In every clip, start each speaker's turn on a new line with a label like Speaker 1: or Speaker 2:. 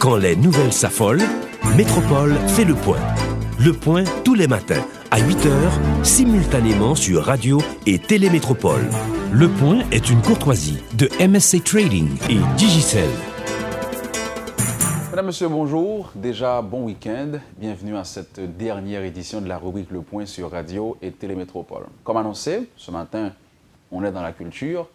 Speaker 1: Quand les nouvelles s'affolent, Métropole fait le point. Le point tous les matins, à 8h, simultanément sur Radio et Télémétropole. Le point est une courtoisie de MSC Trading et Digicel.
Speaker 2: Mesdames, Messieurs, bonjour. Déjà, bon week-end. Bienvenue à cette dernière édition de la rubrique Le Point sur Radio et Télémétropole. Comme annoncé, ce matin, on est dans la culture.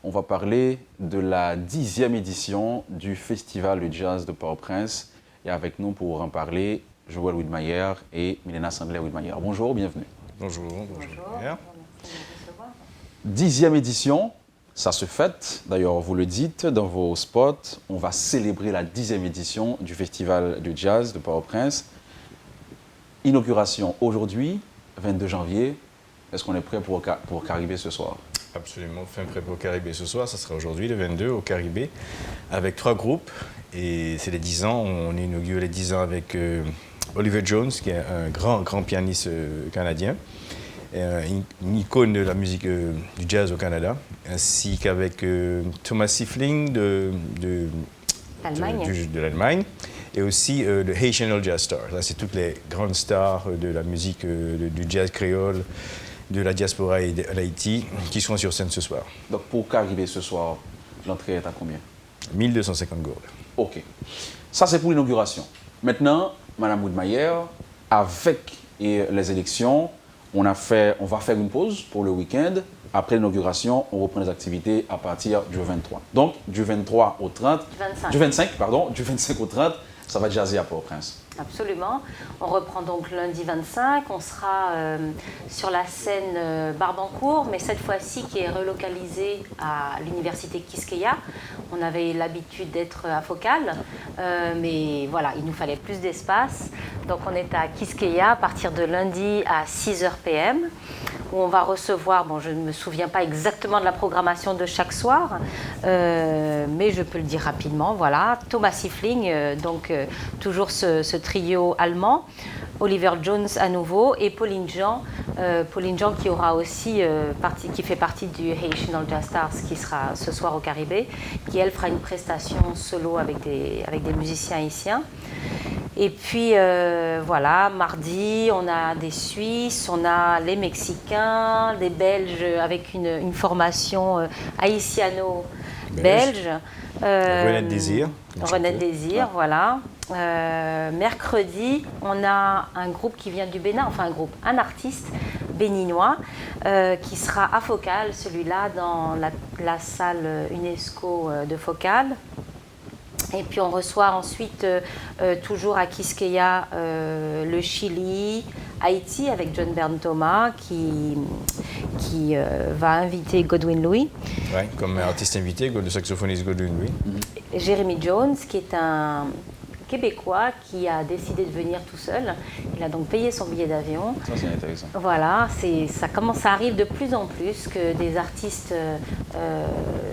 Speaker 2: On va parler de la 10e édition du Festival de Jazz de Port-au-Prince. Et avec nous pour en parler, Joël Widmayer et Milena Sandler-Widmayer. Bonjour, bienvenue.
Speaker 3: Bonjour.
Speaker 2: 10e édition, ça se fête. D'ailleurs, vous le dites dans vos spots. On va célébrer la 10e édition du Festival de Jazz de Port-au-Prince. Inauguration aujourd'hui, 22 janvier. Est-ce qu'on est prêt pour Caribé ce soir?
Speaker 3: Absolument, fin prêt pour Caribé ce soir. Ça sera aujourd'hui, le 22, au Caribé, avec 3 groupes. Et c'est les 10 ans. On inaugure les 10 ans avec Oliver Jones, qui est un grand pianiste canadien, une icône de la musique du jazz au Canada, ainsi qu'avec Thomas Sifling de l'Allemagne, et aussi le Haitian Jazz Star. Là, c'est toutes les grandes stars de la musique du jazz créole, de la diaspora et d'Haïti, qui seront sur scène ce soir.
Speaker 2: Donc pour Caribé ce soir, l'entrée est à combien?
Speaker 3: 1250 gourdes.
Speaker 2: OK. Ça, c'est pour l'inauguration. Maintenant, Mme Widmayer, avec les élections, on va faire une pause pour le week-end. Après l'inauguration, on reprend les activités à partir du 23. Donc, du 23 au 30... Du 25 au 30, ça va jazzer à Port-au-Prince.
Speaker 4: Absolument. On reprend donc lundi 25. On sera sur la scène Barbancourt, mais cette fois-ci qui est relocalisée à l'université Quisqueya. On avait l'habitude d'être à Focal, mais voilà, il nous fallait plus d'espace. Donc on est à Quisqueya à partir de lundi à 6h PM, où on va recevoir, je ne me souviens pas exactement de la programmation de chaque soir, mais je peux le dire rapidement, voilà. Thomas Sifling, toujours ce trio allemand, Oliver Jones à nouveau et Pauline Jean qui aura aussi qui fait partie du Haitian Jazz Stars, qui sera ce soir au Caribé, qui elle fera une prestation solo avec des musiciens haïtiens. Et puis voilà, mardi, on a des Suisses, on a les Mexicains, des Belges avec une formation haïtiano-belge.
Speaker 3: Renette Désir.
Speaker 4: Voilà. Mercredi, on a un groupe qui vient du Bénin, un artiste béninois qui sera à Focal, celui-là dans la salle UNESCO de Focal. Et puis on reçoit ensuite, toujours à Quisqueya, le Chili, Haïti avec John Bern Thomas qui va inviter Godwin Louis.
Speaker 3: Oui, comme artiste invité, le saxophoniste Godwin Louis.
Speaker 4: Jérémy Jones, qui est un Québécois qui a décidé de venir tout seul. Il a donc payé son billet d'avion.
Speaker 2: Ça, c'est intéressant.
Speaker 4: Voilà, ça arrive de plus en plus que des artistes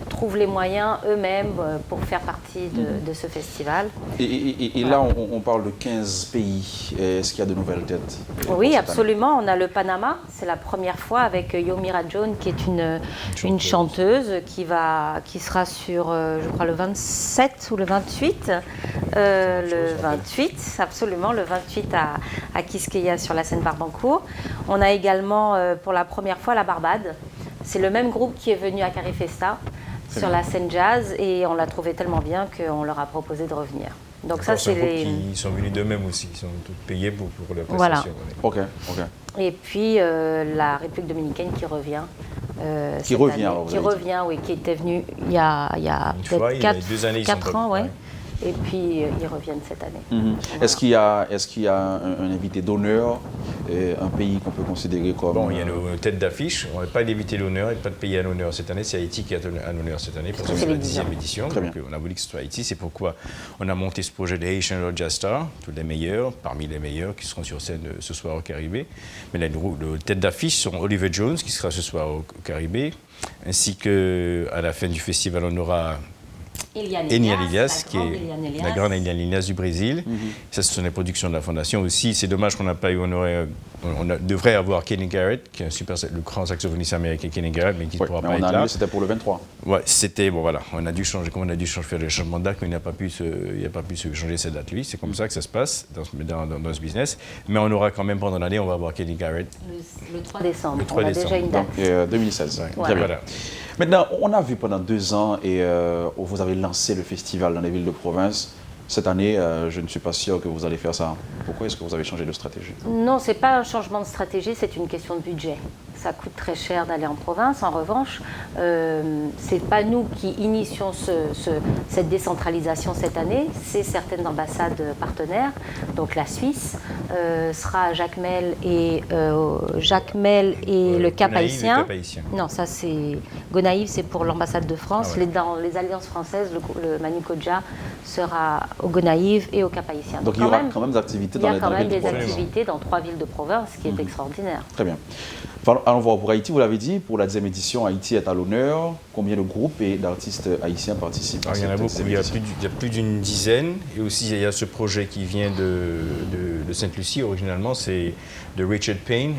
Speaker 4: trouvent les moyens eux-mêmes pour faire partie de ce festival.
Speaker 2: Et là, on parle de 15 pays. Est-ce qu'il y a de nouvelles têtes?
Speaker 4: Oui, absolument. On a le Panama. C'est la première fois avec Yomira Jones, qui est une chanteuse qui sera sur, je crois, le 27 ou le 28. Le 28, absolument, le 28 à Quisqueya sur la scène Barbancourt. On a également pour la première fois la Barbade. C'est le même groupe qui est venu à Carifesta sur la scène jazz et on l'a trouvé tellement bien qu'on leur a proposé de revenir. Donc ça, c'est
Speaker 3: Ils sont venus d'eux-mêmes aussi, ils sont tous payés pour leur prestation.
Speaker 4: Voilà.
Speaker 2: OK.
Speaker 4: Et puis la République dominicaine qui revient.
Speaker 2: Qui revient,
Speaker 4: oui, qui était venu il y a peut-être 4 ans, ouais. Et puis ils reviennent cette année. Voilà.
Speaker 2: Est-ce qu'il y a un invité d'honneur, un pays qu'on peut considérer comme...
Speaker 3: Bon, il y a nos têtes d'affiche. On n'a pas d'invité d'honneur et pas de pays à l'honneur cette année. C'est Haïti qui est à l'honneur cette année parce que c'est la 10e édition. Donc, on a voulu que ce soit Haïti. C'est pourquoi on a monté ce projet de Haitian Jazz Star, tous les meilleurs, parmi les meilleurs qui seront sur scène ce soir au Caribé. Mais les têtes d'affiche sont Oliver Jones qui sera ce soir au Caribé, ainsi qu'à la fin du festival, on aura
Speaker 4: Eliane
Speaker 3: Elias, qui est
Speaker 4: Eliane
Speaker 3: la grande Eliane Elias du Brésil. Ça, ce sont les productions de la Fondation aussi. C'est dommage qu'on n'a pas eu, devrait avoir Kenny Garrett, qui est le grand saxophoniste américain Kenny Garrett, mais qui ne pourra pas être là.
Speaker 2: C'était pour le 23.
Speaker 3: Ouais, c'était, bon voilà, on a dû changer, comme on a dû faire des changements de date, mais il n'a pas pu se changer cette date, lui. C'est comme ça que ça se passe dans ce business. Mais on aura quand même, pendant l'année, on va avoir Kenny Garrett.
Speaker 4: Le 3 décembre.
Speaker 3: Le 3
Speaker 4: on a
Speaker 3: décembre.
Speaker 4: déjà une date.
Speaker 2: Donc, 2016.
Speaker 3: Ouais.
Speaker 2: Très bien.
Speaker 3: Voilà.
Speaker 2: Maintenant, on a vu pendant 2 ans et vous avez lancé le festival dans les villes de province. Cette année, je ne suis pas sûr que vous allez faire ça. Pourquoi est-ce que vous avez changé de stratégie?
Speaker 4: Non, ce n'est pas un changement de stratégie, c'est une question de budget. Ça coûte très cher d'aller en province. En revanche, ce n'est pas nous qui initions cette décentralisation cette année, c'est certaines ambassades partenaires. Donc la Suisse sera Jacmel et le Cap Haïtien. Non, ça c'est Gonaïves, c'est pour l'ambassade de France.
Speaker 3: Ah ouais.
Speaker 4: Dans les alliances françaises, le Manu Kodja sera au Gonaïves et au Cap Haïtien.
Speaker 2: Donc il y aura quand même des activités dans les villes de province.
Speaker 4: Il y a quand même des activités dans 3 villes de province, ce qui est extraordinaire.
Speaker 2: Très bien. Allons voir pour Haïti, vous l'avez dit, pour la 10e édition, Haïti est à l'honneur. Combien de groupes et d'artistes haïtiens participent à cette
Speaker 3: Il y en a beaucoup, il y a plus d'une dizaine. Et aussi, il y a ce projet qui vient de Sainte-Lucie. Originalement, c'est de Richard Payne,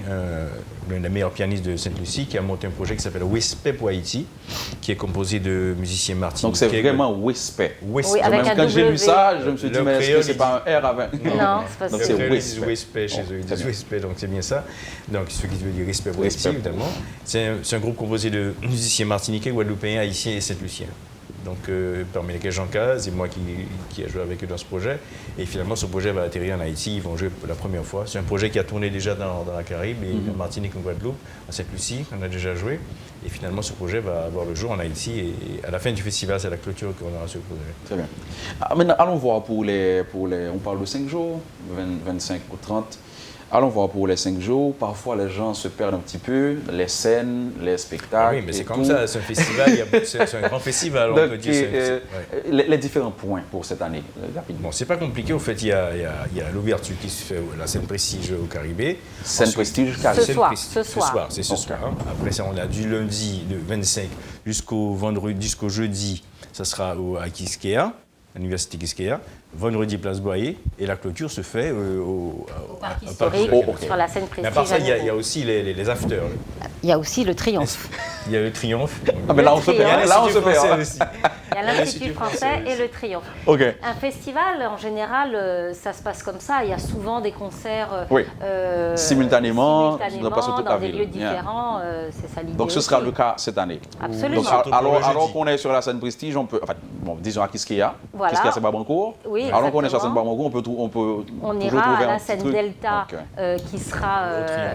Speaker 3: l'un des meilleurs pianistes de Sainte-Lucie, qui a monté un projet qui s'appelle Wispé pour Haïti, qui est composé de musiciens martiniquais.
Speaker 2: Donc c'est vraiment Wispé.
Speaker 4: Oui, avec un
Speaker 2: Quand j'ai
Speaker 4: W.
Speaker 2: lu ça, je me suis dit, mais est-ce que c'est pas un R avec...
Speaker 4: Non, c'est pas ça.
Speaker 2: Donc c'est
Speaker 3: Wispé chez eux, ils disent Wispé, donc c'est bien ça. Donc ce qui veut dire respect pour Haïti, évidemment. C'est un groupe composé de musiciens martiniquais, guadeloupéens, haïtiens et saint-luciens. Donc parmi lesquels Jean Caz et moi qui a joué avec eux dans ce projet. Et finalement, ce projet va atterrir en Haïti. Ils vont jouer pour la première fois. C'est un projet qui a tourné déjà dans la Caraïbe, et en Martinique, en Guadeloupe, à Sainte-Lucie, on a déjà joué. Et finalement, ce projet va avoir le jour en Haïti. Et à la fin du festival, c'est la clôture qu'on aura ce projet.
Speaker 2: Très bien. Maintenant, allons voir pour les... On parle de 5 jours, 25 ou 30. Allons voir pour les 5 jours. Parfois, les gens se perdent un petit peu. Les scènes, les spectacles.
Speaker 3: Oui, mais c'est comme ça. C'est un festival. C'est un grand festival.
Speaker 2: Donc,
Speaker 3: on peut dire.
Speaker 2: les différents points pour cette année, rapidement.
Speaker 3: Bon, c'est pas compliqué. Au fait, il y a l'ouverture qui se fait, la scène Prestige au Caribé.
Speaker 2: Scène Prestige,
Speaker 4: Ce soir.
Speaker 3: C'est ce soir. Après ça, on a du lundi, de 25 jusqu'au jeudi. Ça sera à Quisqueya, à l'université Quisqueya. Vendredi, place Boyer, et la clôture se fait au
Speaker 4: parc historique, sur la scène Prestige.
Speaker 3: Mais à part ça, il y a aussi les afters.
Speaker 4: Il y a aussi le Triomphe.
Speaker 3: Il y a le Triomphe.
Speaker 2: Ah, mais là, on se perd. Là, on se perd.
Speaker 4: Il y a l'Institut français et le Triomphe.
Speaker 2: Okay.
Speaker 4: Un festival, en général, ça se passe comme ça. Il y a souvent des concerts
Speaker 2: simultanément
Speaker 4: dans des lieux différents. C'est ça l'idée.
Speaker 2: Donc ce sera le cas cette année.
Speaker 4: Absolument.
Speaker 2: Donc, alors qu'on est sur la scène Prestige, on peut, disons à Quisqueya.
Speaker 4: Voilà.
Speaker 2: Quisqueya, c'est Barbancourt.
Speaker 4: Oui,
Speaker 2: alors qu'on est sur la scène Barbancourt,
Speaker 4: on ira à la scène Delta qui sera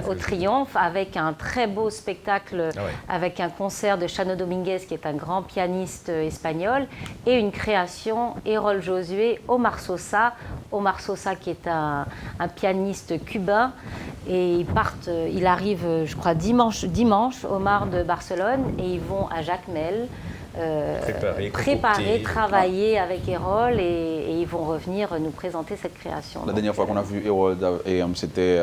Speaker 4: au Triomphe avec un très beau spectacle, avec un concert de Chano Dominguez qui est un grand pianiste espagnol et une création Erol Josué, Omar Sosa qui est un pianiste cubain, et il arrive je crois dimanche Omar de Barcelone, et ils vont à Jacmel préparer, travailler avec Erol, et ils vont revenir nous présenter cette création.
Speaker 2: La dernière fois qu'on a vu Erol, c'était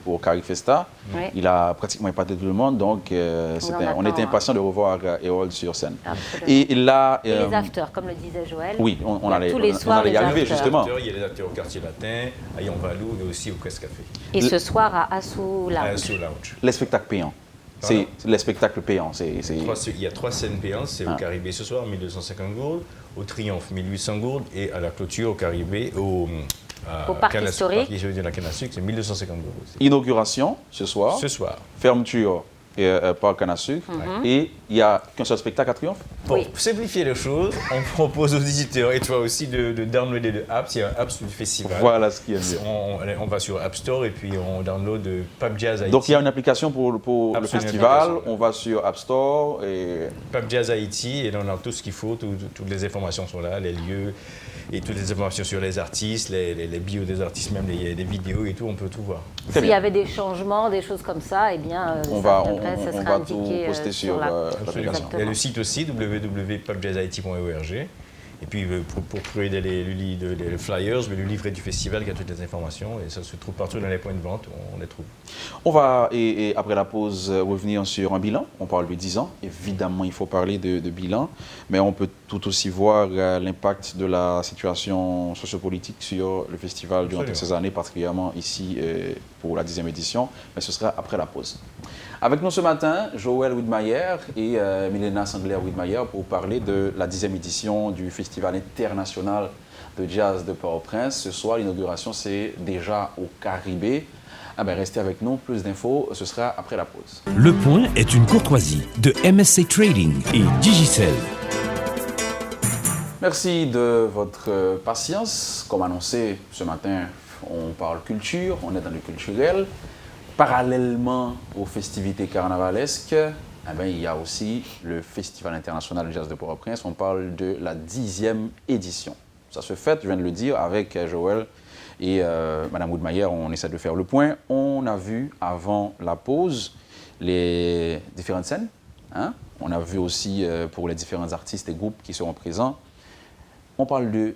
Speaker 2: au Carifesta.
Speaker 4: Oui.
Speaker 2: Il a pratiquement épaté tout le monde, donc on était impatients de revoir Erol sur scène.
Speaker 4: Absolument.
Speaker 2: Et là,
Speaker 4: et les afters, comme le disait Joël.
Speaker 2: Oui, on allait y arriver justement.
Speaker 3: Il y a les acteurs au Quartier Latin, à Yonvalou, et aussi au Quest Café.
Speaker 4: Et ce soir à Assou Lounge.
Speaker 2: Les spectacles payants. C'est les spectacles payants.
Speaker 3: Il y a 3 scènes payantes. C'est au Caribé ce soir, 1250 gourdes, au Triomphe, 1800 gourdes, et à la clôture au Caribé, au
Speaker 4: parc historique.
Speaker 3: De la Canasuc, c'est 1250 gourdes aussi.
Speaker 2: Inauguration ce soir. Fermeture par canne à sucre. Et il n'y a qu'un seul spectacle à Triomphe.
Speaker 3: Pour simplifier les choses, on propose aux visiteurs et toi aussi de downloader le app. Il y a un app du festival.
Speaker 2: Voilà ce qui est mieux.
Speaker 3: On va sur App Store et puis on download Pap Jazz Haïti.
Speaker 2: Donc il y a une application pour le festival. On va sur App Store et
Speaker 3: Pap Jazz Haïti, et là on a tout ce qu'il faut. Toutes les informations sont là, les lieux et toutes les informations sur les artistes, les bios des artistes, même les vidéos et tout. On peut tout voir.
Speaker 4: S'il y avait des changements, des choses comme ça, eh bien,
Speaker 2: on va tout poster sur l'application.
Speaker 3: Il y a le site aussi, www.papjazzhaiti.org. Et puis pour procurer les flyers, le livret du festival qui a toutes les informations. Et ça se trouve partout dans les points de vente, on les trouve.
Speaker 2: On va, et après la pause, revenir sur un bilan. On parle de 10 ans. Évidemment, il faut parler de bilan. Mais on peut tout aussi voir l'impact de la situation sociopolitique sur le festival durant toutes ces années, particulièrement ici pour la 10e édition. Mais ce sera après la pause. Avec nous ce matin, Joël Widmayer et Milena Sangler-Widmayer pour parler de la 10e édition du Festival international de jazz de Port-au-Prince. Ce soir, l'inauguration, c'est déjà au Caribé. Restez avec nous, plus d'infos, ce sera après la pause.
Speaker 1: Le Point est une courtoisie de MSC Trading et Digicel.
Speaker 2: Merci de votre patience. Comme annoncé, ce matin, on parle culture, on est dans le culturel. Parallèlement aux festivités carnavalesques, il y a aussi le Festival international de jazz de Port-au-Prince. On parle de la 10e édition. Ça se fait, je viens de le dire, avec Joël et Mme Widmayer, on essaie de faire le point. On a vu avant la pause les différentes scènes. On a vu aussi pour les différents artistes et groupes qui seront présents. On parle de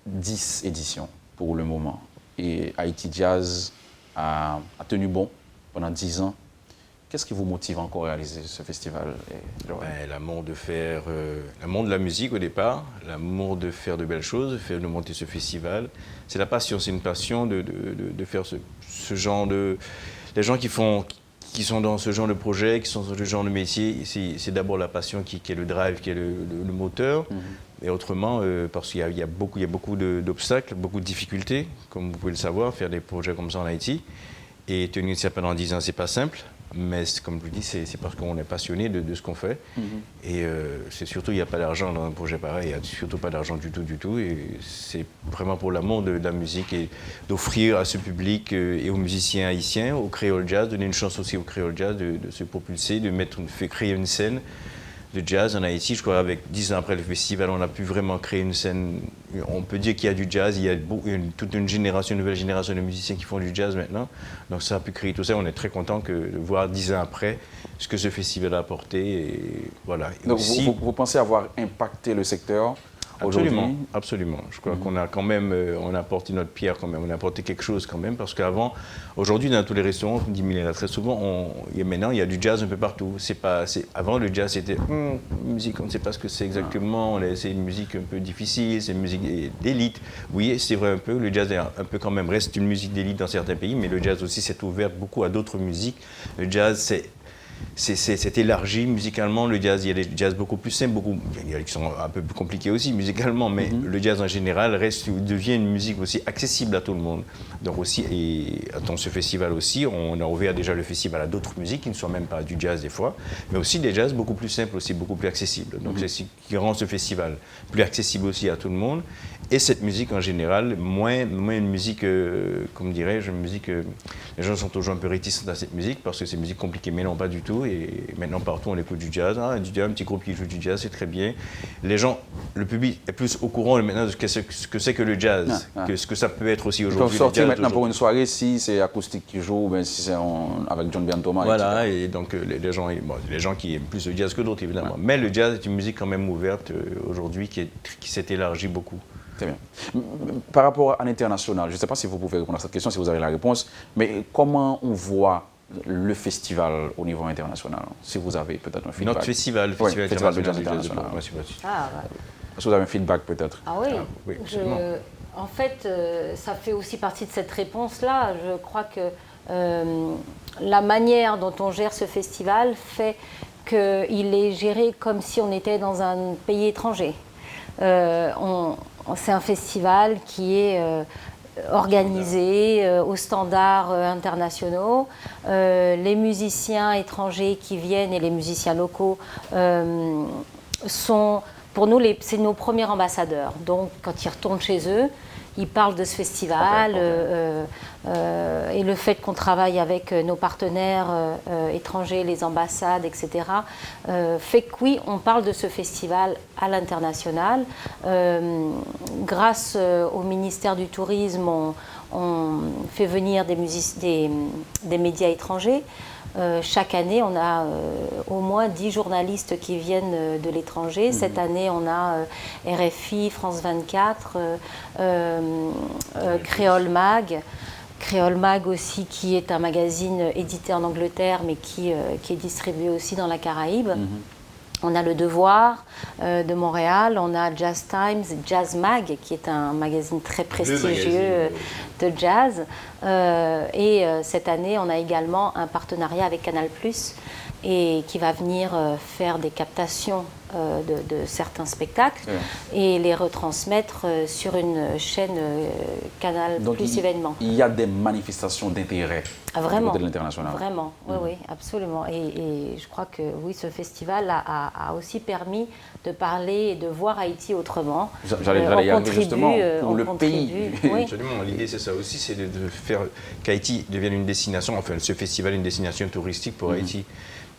Speaker 2: 10 éditions pour le moment. Et Haïti Jazz a tenu bon pendant 10 ans. Qu'est-ce qui vous motive encore à réaliser ce festival?
Speaker 3: L'amour de la musique au départ, l'amour de faire de belles choses, de monter ce festival. C'est la passion, c'est une passion de faire ce genre de... Les gens qui sont dans ce genre de projet, qui sont dans ce genre de métier, c'est d'abord la passion qui est le drive, qui est le moteur. Et autrement, parce qu'il y a beaucoup d'obstacles, beaucoup de difficultés, comme vous pouvez le savoir, faire des projets comme ça en Haïti. Et tenir ça pendant 10 ans, c'est pas simple. Mais comme je vous dis, c'est parce qu'on est passionné de ce qu'on fait. Et c'est surtout, il n'y a pas d'argent dans un projet pareil. Il n'y a surtout pas d'argent du tout. Et c'est vraiment pour l'amour de la musique et d'offrir à ce public et aux musiciens haïtiens, au créole jazz, donner une chance aussi au créole jazz de se propulser, de créer une scène de jazz en Haïti. Je crois qu'avec 10 ans après le festival, on a pu vraiment créer une scène. On peut dire qu'il y a du jazz, il y a toute une nouvelle génération de musiciens qui font du jazz maintenant. Donc ça a pu créer tout ça. On est très content de voir 10 ans après ce que ce festival a apporté. Et voilà. Et
Speaker 2: donc
Speaker 3: aussi,
Speaker 2: vous pensez avoir impacté le secteur aujourd'hui?
Speaker 3: Absolument. Je crois qu'on a quand même, on a apporté notre pierre quand même, on a apporté quelque chose quand même, parce qu'avant, aujourd'hui dans tous les restaurants, on dit Milena très souvent, maintenant il y a du jazz un peu partout. Avant le jazz c'était musique, on ne sait pas ce que c'est exactement, c'est une musique un peu difficile, c'est une musique d'élite. Oui, c'est vrai un peu, le jazz est un peu quand même, reste une musique d'élite dans certains pays, mais le jazz aussi s'est ouvert beaucoup à d'autres musiques. Le jazz c'est élargi musicalement. Le jazz, il y a des jazz beaucoup plus simples, il y a qui sont un peu plus compliqués aussi musicalement, mais le jazz en général devient une musique aussi accessible à tout le monde. Donc aussi, et dans ce festival aussi, on a ouvert déjà le festival à d'autres musiques qui ne sont même pas du jazz des fois, mais aussi des jazz beaucoup plus simples aussi, beaucoup plus accessibles. Donc c'est ce qui rend ce festival plus accessible aussi à tout le monde. Et cette musique en général, moins une musique, comme dirais-je, une musique... les gens sont toujours un peu réticents à cette musique parce que c'est une musique compliquée, mais non, pas du tout. Et maintenant, partout, on écoute du jazz. Un petit groupe qui joue du jazz, c'est très bien. Les gens, le public est plus au courant maintenant de ce que c'est que le jazz, que ce que ça peut être aussi aujourd'hui.
Speaker 2: Ils peuvent sortir maintenant pour une soirée si c'est acoustique qui joue, ou si c'est avec John Bian Thomas.
Speaker 3: Voilà, et donc les gens qui aiment plus le jazz que d'autres, évidemment. Ouais. Mais le jazz est une musique quand même ouverte aujourd'hui qui s'est élargie beaucoup.
Speaker 2: Très bien. Par rapport à l'international, je ne sais pas si vous pouvez répondre à cette question, si vous avez la réponse, mais comment on voit le festival au niveau international? Si vous avez peut-être un feedback.
Speaker 3: Notre festival, le
Speaker 2: Festival de jazz international. Est-ce que vous avez un feedback peut-être?
Speaker 4: Ah oui, en fait, ça fait aussi partie de cette réponse-là. Je crois que la manière dont on gère ce festival fait qu'il est géré comme si on était dans un pays étranger. C'est un festival qui est organisé aux standards internationaux. Les musiciens étrangers qui viennent et les musiciens locaux sont, pour nous, c'est nos premiers ambassadeurs. Donc, quand ils retournent chez eux, ils parlent de ce festival et le fait qu'on travaille avec nos partenaires étrangers, les ambassades, etc., fait que oui, on parle de ce festival à l'international. Grâce au ministère du Tourisme, on fait venir des médias étrangers. Chaque année, on a au moins 10 journalistes qui viennent de l'étranger. Cette année, on a RFI, France 24, Créole Mag. Créole Mag aussi, qui est un magazine édité en Angleterre, mais qui est distribué aussi dans la Caraïbe. On a Le Devoir de Montréal, on a Jazz Times, Jazz Mag, qui est un magazine très prestigieux de jazz. Et cette année, on a également un partenariat avec Canal+, et qui va venir faire des captations de certains spectacles et les retransmettre sur une chaîne Canal+,
Speaker 2: Donc,
Speaker 4: événements.
Speaker 2: Il y a des manifestations d'intérêt
Speaker 4: Vraiment,
Speaker 2: de l'international.
Speaker 4: vraiment, oui, absolument. Et je crois que oui, ce festival a aussi permis de parler et de voir Haïti autrement.
Speaker 2: J'allais y arriver justement pour le pays.
Speaker 4: Oui.
Speaker 3: Absolument, l'idée c'est ça aussi, c'est de faire qu'Haïti devienne une destination, enfin ce festival une destination touristique pour Haïti.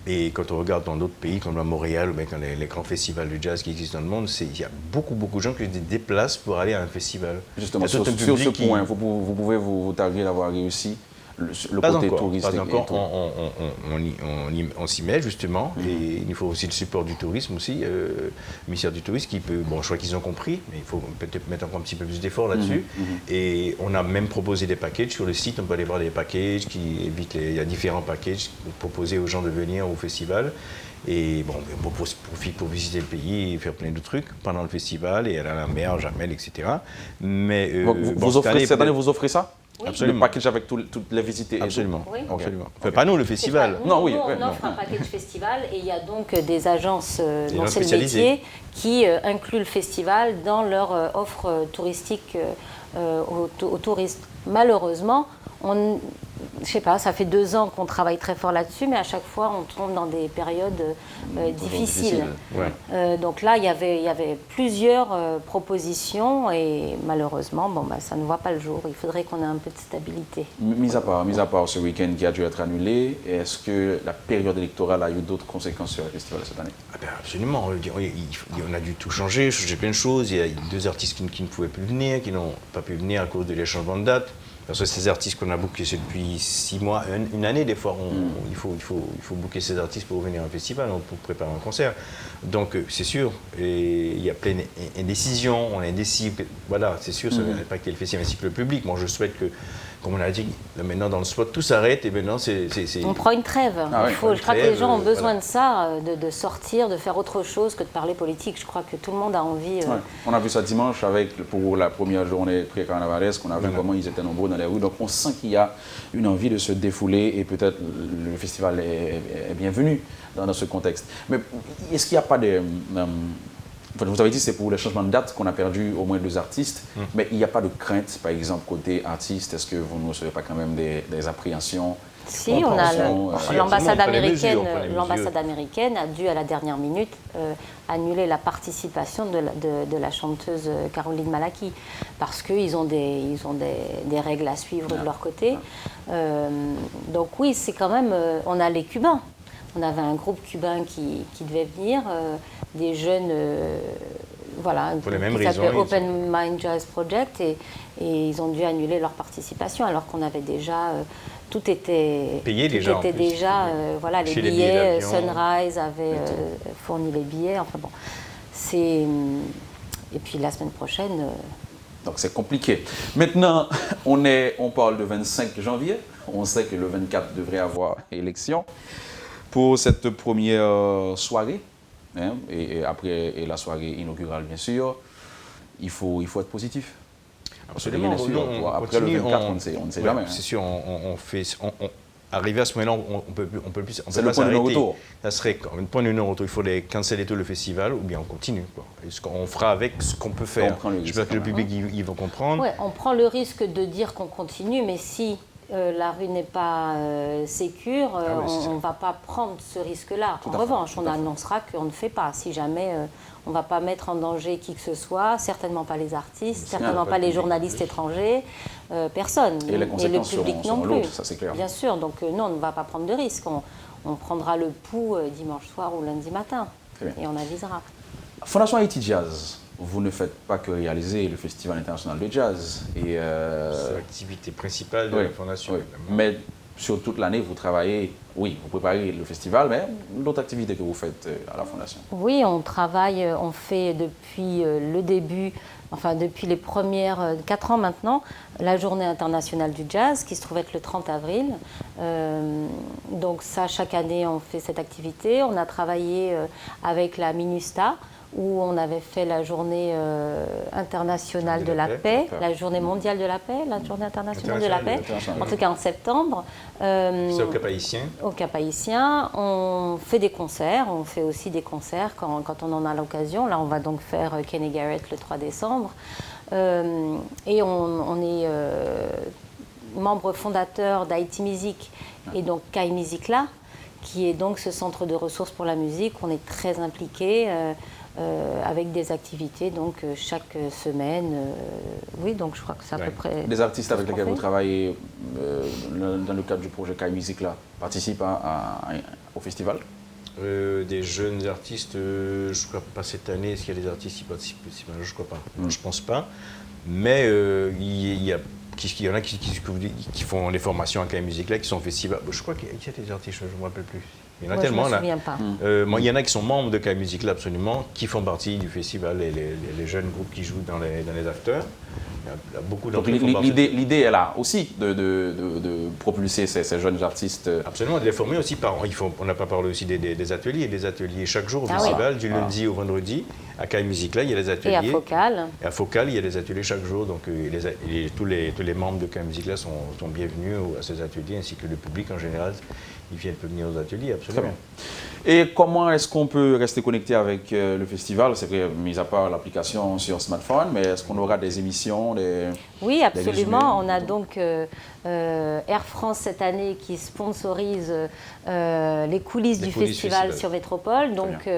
Speaker 3: Et quand on regarde dans d'autres pays comme à Montréal ou bien dans les grands festivals de jazz qui existent dans le monde, il y a beaucoup de gens qui se déplacent pour aller à un festival.
Speaker 2: Justement, sur ce point, vous pouvez vous targuer d'avoir réussi le côté touristique.
Speaker 3: Pas encore, on s'y met justement, et il faut aussi le support du tourisme aussi, le ministère du Tourisme qui peut, bon je crois qu'ils ont compris, mais il faut peut-être mettre encore un petit peu plus d'efforts là-dessus, et on a même proposé des packages sur le site, on peut aller voir des packages qui évitent, il y a différents packages pour proposer aux gens de venir au festival, et bon, on profite pour visiter le pays et faire plein de trucs pendant le festival, et aller à la mer, Jamel, etc. Mais
Speaker 2: cette année, vous offrez ça?
Speaker 4: Oui.
Speaker 2: Absolument. Le package avec toutes les visites et
Speaker 3: absolument.
Speaker 4: Oui.
Speaker 3: Absolument. Enfin, pas nous, le festival.
Speaker 4: Nous, on offre un package festival et il y a donc des agences dont c'est le métier qui incluent le festival dans leur offre touristique aux touristes. Malheureusement, je sais pas, ça fait 2 ans qu'on travaille très fort là-dessus, mais à chaque fois, on tombe dans des périodes difficiles.
Speaker 3: Ouais.
Speaker 4: Donc là, il y avait plusieurs propositions et malheureusement, ça ne voit pas le jour. Il faudrait qu'on ait un peu de stabilité. Mis à
Speaker 2: part ce week-end qui a dû être annulé, est-ce que la période électorale a eu d'autres conséquences sur le festival cette année?
Speaker 3: Absolument. On a dû tout changer plein de choses. Il y a 2 artistes qui ne pouvaient plus venir, qui n'ont pas pu venir à cause de l'échangement de date. Parce que ces artistes qu'on a bookés depuis 6 mois, une année, des fois, il faut booker ces artistes pour venir à un festival, pour préparer un concert. Donc, c'est sûr, et il y a plein d'indécisions, on est indécis. Voilà, c'est sûr, ça va impacter le festival ainsi que le public. Moi, je souhaite que, comme on a dit, là, maintenant dans le spot, tout s'arrête et maintenant c'est...
Speaker 4: On prend une trève. Je crois que les gens ont besoin de ça, de sortir, de faire autre chose que de parler politique. Je crois que tout le monde a envie...
Speaker 2: On a vu ça dimanche pour la première journée pré-carnavalesque, on a vu comment ils étaient nombreux dans les rues. Donc on sent qu'il y a une envie de se défouler et peut-être le festival est bienvenu dans ce contexte. Mais est-ce qu'il n'y a pas de... Vous avez dit que c'est pour le changement de date qu'on a perdu au moins 2 artistes, mais il n'y a pas de crainte, par exemple, côté artiste, est-ce que vous ne recevez pas quand même des appréhensions?
Speaker 4: Si, on a l'ambassade américaine a dû à la dernière minute annuler la participation de la chanteuse Caroline Malaki parce qu'ils ont des règles à suivre de leur côté. Donc oui, c'est quand même... on a les Cubains. On avait un groupe cubain qui devait venir, des jeunes,
Speaker 3: pour les mêmes
Speaker 4: qui
Speaker 3: raisons,
Speaker 4: s'appelait Open Mind Jazz Project, et ils ont dû annuler leur participation alors qu'on avait déjà, tout était
Speaker 3: payé
Speaker 4: les billets, Sunrise avait fourni les billets, enfin bon, et puis la semaine prochaine...
Speaker 2: Donc c'est compliqué. Maintenant, on parle de 25 janvier, on sait que le 24 devrait avoir élection. Pour cette première soirée, et après la soirée inaugurale, bien sûr, il faut être positif.
Speaker 3: Absolument.
Speaker 2: Après le 24, on ne sait jamais.
Speaker 3: C'est sûr, arrivé à ce moment-là, on peut plus.
Speaker 2: C'est le point de non-retour.
Speaker 3: Ça serait le point de non-retour. Il faut canceller tout le festival ou bien on continue. On fera avec ce qu'on peut faire. J'espère que le public, ils vont comprendre.
Speaker 4: Ouais, on prend le risque de dire qu'on continue, mais si la rue n'est pas sécure, on ne va pas prendre ce risque-là. En revanche, on annoncera qu'on ne fait pas. Si jamais on ne va pas mettre en danger qui que ce soit, certainement pas les artistes, certainement pas les journalistes étrangers, personne.
Speaker 2: Et les conséquences
Speaker 4: le public
Speaker 2: seront
Speaker 4: non
Speaker 2: lourdes,
Speaker 4: plus.
Speaker 2: ça c'est clair.
Speaker 4: Bien sûr, donc non, on ne va pas prendre de risque. On prendra le pouls dimanche soir ou lundi matin et on avisera.
Speaker 2: Fondation Haïti Jazz, vous ne faites pas que réaliser le Festival international de jazz.
Speaker 3: C'est l'activité principale de la Fondation.
Speaker 2: Oui. Mais sur toute l'année, vous travaillez, oui, vous préparez le festival, mais d'autres activités que vous faites à la Fondation.
Speaker 4: Oui, on travaille, on fait depuis le début, enfin depuis les premières 4 ans maintenant, la Journée internationale du jazz qui se trouve être le 30 avril. Donc ça, chaque année, on fait cette activité. On a travaillé avec la MINUSTA, où on avait fait la journée internationale de la paix, la journée mondiale de la paix, la journée internationale de la paix, en tout cas en septembre.
Speaker 3: C'est au Cap-Haïtien.
Speaker 4: Au Cap-Haïtien, on fait des concerts, on fait aussi des concerts quand on en a l'occasion. Là, on va donc faire Kenny Garrett le 3 décembre. Et on est membre fondateur d'Haïti Music et donc Kai Music là, qui est donc ce centre de ressources pour la musique. On est très impliqués. Avec des activités donc chaque semaine. Oui, donc je crois que c'est à peu près...
Speaker 2: Les artistes avec lesquels vous travaillez dans le cadre du projet Kai Music là participent au festival?
Speaker 3: Des jeunes artistes, je ne crois pas cette année. Est-ce qu'il y a des artistes qui participent? Je ne crois pas. Non, je ne pense pas. Mais il y en a qui font des formations à Kai Music là, qui sont au festival. Je crois qu'il y a des artistes, je ne me rappelle plus. Il y en a tellement là. Il y en a qui sont membres de Kai Music là absolument, qui font partie du festival, les jeunes groupes qui jouent dans les afters. Il y a beaucoup d'entre eux.
Speaker 2: Donc l'idée est là aussi de propulser ces jeunes artistes.
Speaker 3: Absolument, de les former aussi on n'a pas parlé aussi des ateliers chaque jour au festival, du lundi au vendredi. À Kai Music là, il y a des ateliers.
Speaker 4: Et à Focal.
Speaker 3: Et à Focal, il y a des ateliers chaque jour. Donc tous les membres de Kai Music là sont bienvenus à ces ateliers, ainsi que le public en général. Ils viennent venir aux ateliers, absolument.
Speaker 2: Et comment est-ce qu'on peut rester connecté avec le festival? C'est vrai, mis à part l'application sur smartphone, mais est-ce qu'on aura des émissions,
Speaker 4: Oui, absolument. On a donc Air France cette année qui sponsorise les coulisses du festival sur Métropole. Donc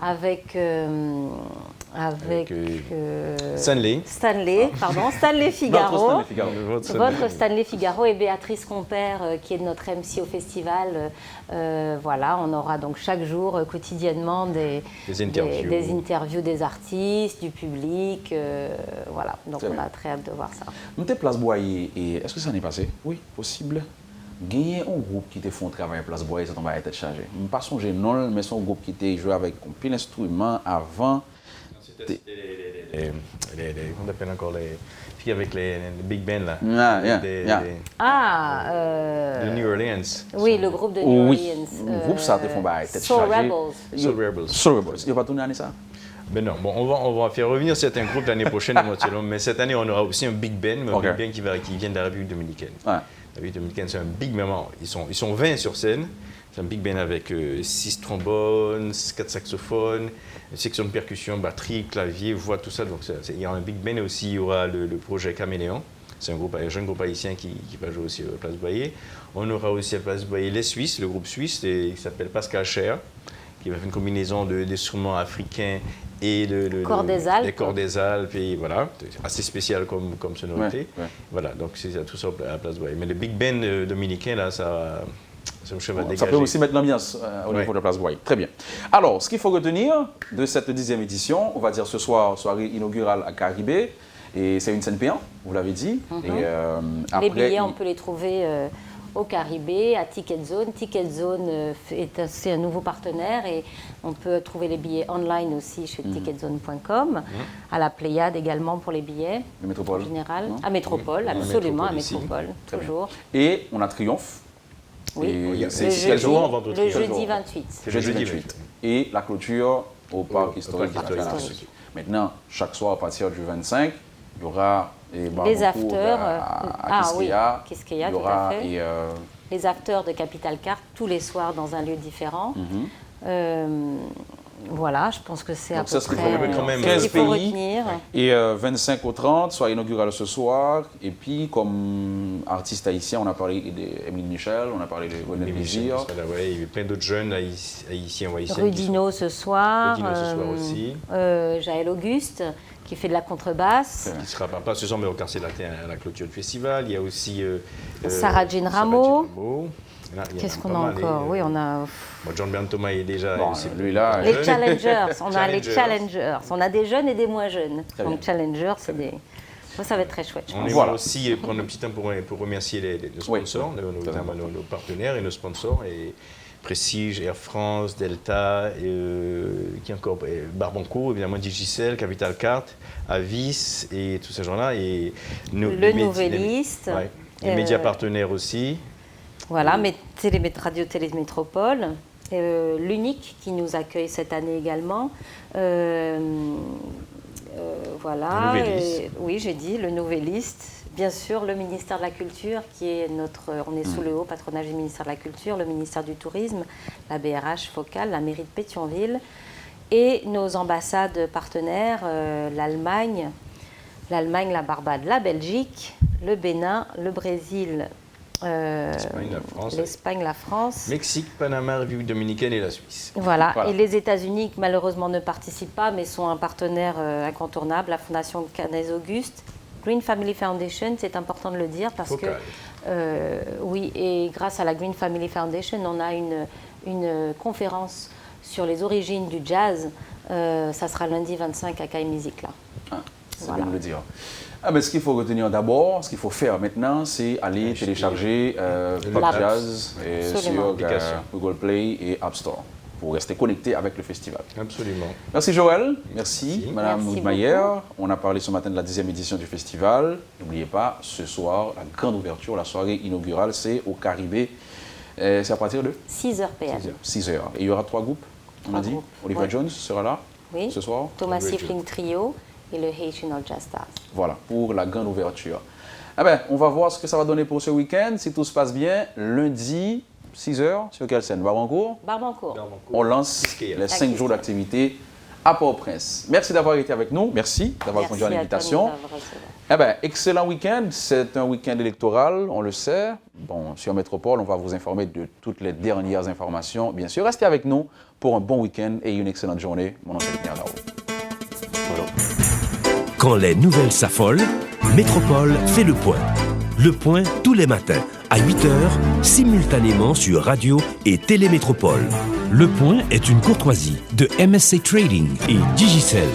Speaker 4: avec Stanley Figaro. Votre Stanley Figaro et Béatrice Compère, qui est notre MC au festival. Voilà, on aura donc chaque jour, quotidiennement, des interviews des artistes, du public. Voilà, donc on a très hâte de voir ça.
Speaker 2: Mettez Place Boyer, et est-ce que ça n'est passé? Oui, possible. Gagner un groupe qui te font travailler à Place Boyer, ça va être chargé. Je ne pas songer non, mais c'est un groupe qui te joué avec un pile d'instruments avant.
Speaker 3: On appelle encore les filles avec les big bands là. De New Orleans.
Speaker 4: Oui, le groupe de New Orleans.
Speaker 2: Le groupe ça te font être
Speaker 4: Soul
Speaker 2: chargé.
Speaker 4: Rebels.
Speaker 2: Soul Rebels. Il va tourner à ça?
Speaker 3: Ben non, bon, on va faire revenir certains groupes l'année prochaine, mais cette année on aura aussi un big band, qui vient de la République dominicaine. La République dominicaine, c'est un big band. Ils sont 20 sur scène. C'est un big band avec 6 trombones, 4 saxophones, une section de percussion, batterie, clavier, voix, tout ça. Donc il y a un big band et aussi il y aura le projet Caméléon. C'est un jeune groupe haïtien qui va jouer aussi à Place Boyer. On aura aussi à Place Boyer les Suisses, le groupe suisse qui s'appelle Pascal Cher, qui va faire une combinaison d'instruments africains et des corps des Alpes, et voilà, assez spécial comme sonorité. Voilà, donc c'est tout ça à Place Boyer. Mais le big band dominicain, là, ça
Speaker 2: peut aussi mettre l'ambiance au niveau de Place Boyer. Très bien. Alors, ce qu'il faut retenir de cette 10e édition, on va dire ce soir, soirée inaugurale à Caribé, et c'est une scène payante, vous l'avez dit. Et,
Speaker 4: les billets, on peut les trouver au Caribé, à Ticket Zone. Ticket Zone c'est un nouveau partenaire et on peut trouver les billets online aussi chez ticketzone.com, à la Pléiade également pour les billets.
Speaker 2: Le Métropole.
Speaker 4: En général. À Métropole, absolument, à Métropole, toujours.
Speaker 2: Et on a Triomphe.
Speaker 4: Oui,
Speaker 2: c'est
Speaker 4: le jeudi 28.
Speaker 2: C'est le jeudi 28. Et la clôture au parc historique. Maintenant, chaque soir à partir du 25, il y aura
Speaker 4: les afters
Speaker 2: à
Speaker 4: Quisqueya, tout à fait. Les afters de Capital Carte tous les soirs dans un lieu différent. Voilà, je pense que c'est à peu près
Speaker 2: quand même 15 pays retenir. Et 25 au 30, soit inaugural ce soir. Et puis, comme artiste haïtien, on a parlé d'Émile Michel, on a parlé de René Plaisir.
Speaker 3: Il y a plein d'autres jeunes haïtiens ou haïtiennes.
Speaker 4: Rudino ce soir.
Speaker 3: Aussi.
Speaker 4: Jaël Auguste, qui fait de la contrebasse.
Speaker 3: Qui sera pas ce soir, mais au quartier latin à la clôture du festival. Il y a aussi
Speaker 4: Sarah Jean Rameau. Qu'est-ce qu'on a encore? Oui, on a.
Speaker 3: John Bernthoma est déjà.
Speaker 2: Lui-là.
Speaker 4: Les Challengers. On a les Challengers. On a des jeunes et des moins jeunes. Donc, Challengers, c'est des. Ça va être très chouette.
Speaker 3: On aimerait aussi prendre un petit temps pour remercier les sponsors, notamment nos partenaires et nos sponsors. Et Prestige, Air France, Delta, qui encore Barbancourt, évidemment Digicel, Capital Card, Avis et tous ces gens-là. Et
Speaker 4: le Nouvelliste.
Speaker 3: Les médias partenaires aussi.
Speaker 4: Voilà, Radio Télémétropole. L'Unique qui nous accueille cette année également. Voilà. Oui, j'ai dit, le Nouvelliste. Bien sûr, le ministère de la Culture, qui est on est sous le haut patronage du ministère de la Culture, le ministère du Tourisme, la BRH Focale, la mairie de Pétionville, et nos ambassades partenaires, l'Allemagne, la Barbade, la Belgique, le Bénin, le Brésil, l'Espagne, la France,
Speaker 3: Mexique, Panama, République dominicaine et la Suisse.
Speaker 4: Voilà. Et les États-Unis, qui malheureusement ne participent pas, mais sont un partenaire incontournable, la Fondation Canès Auguste, Green Family Foundation, c'est important de le dire parce que, oui, et grâce à la Green Family Foundation, on a une conférence sur les origines du jazz. Ça sera lundi 25 à Caille Musique, là.
Speaker 2: C'est bien de le dire. Ce qu'il faut retenir d'abord, ce qu'il faut faire maintenant, c'est aller télécharger Pop Jazz sur Google Play et App Store pour rester connecté avec le festival.
Speaker 3: Absolument.
Speaker 2: Merci Joël, merci Madame Moudmayer. On a parlé ce matin de la 10e édition du festival. N'oubliez pas, ce soir, la grande ouverture, la soirée inaugurale, c'est au Caribé. C'est à partir de
Speaker 4: 6h PM.
Speaker 2: 6h. Et il y aura 3 groupes, on a dit. Oliver Jones sera là ce soir.
Speaker 4: Thomas Sifling Trio et le Haitian All Jazz Stars.
Speaker 2: Voilà, pour la grande ouverture. On va voir ce que ça va donner pour ce week-end. Si tout se passe bien, lundi, 6h, sur quelle scène? Barbancourt. On lance les 5 jours d'activité à Port-au-Prince. Merci d'avoir été avec nous. Merci d'avoir répondu à l'invitation. Excellent week-end. C'est un week-end électoral, on le sait. Sur Métropole, on va vous informer de toutes les dernières informations. Bien sûr, restez avec nous pour un bon week-end et une excellente journée. Mon nom est Pierre Lao.
Speaker 1: Quand les nouvelles s'affolent, Métropole fait le point. Le point tous les matins à 8h, simultanément sur Radio et Télémétropole. Le point est une courtoisie de MSC Trading et Digicel.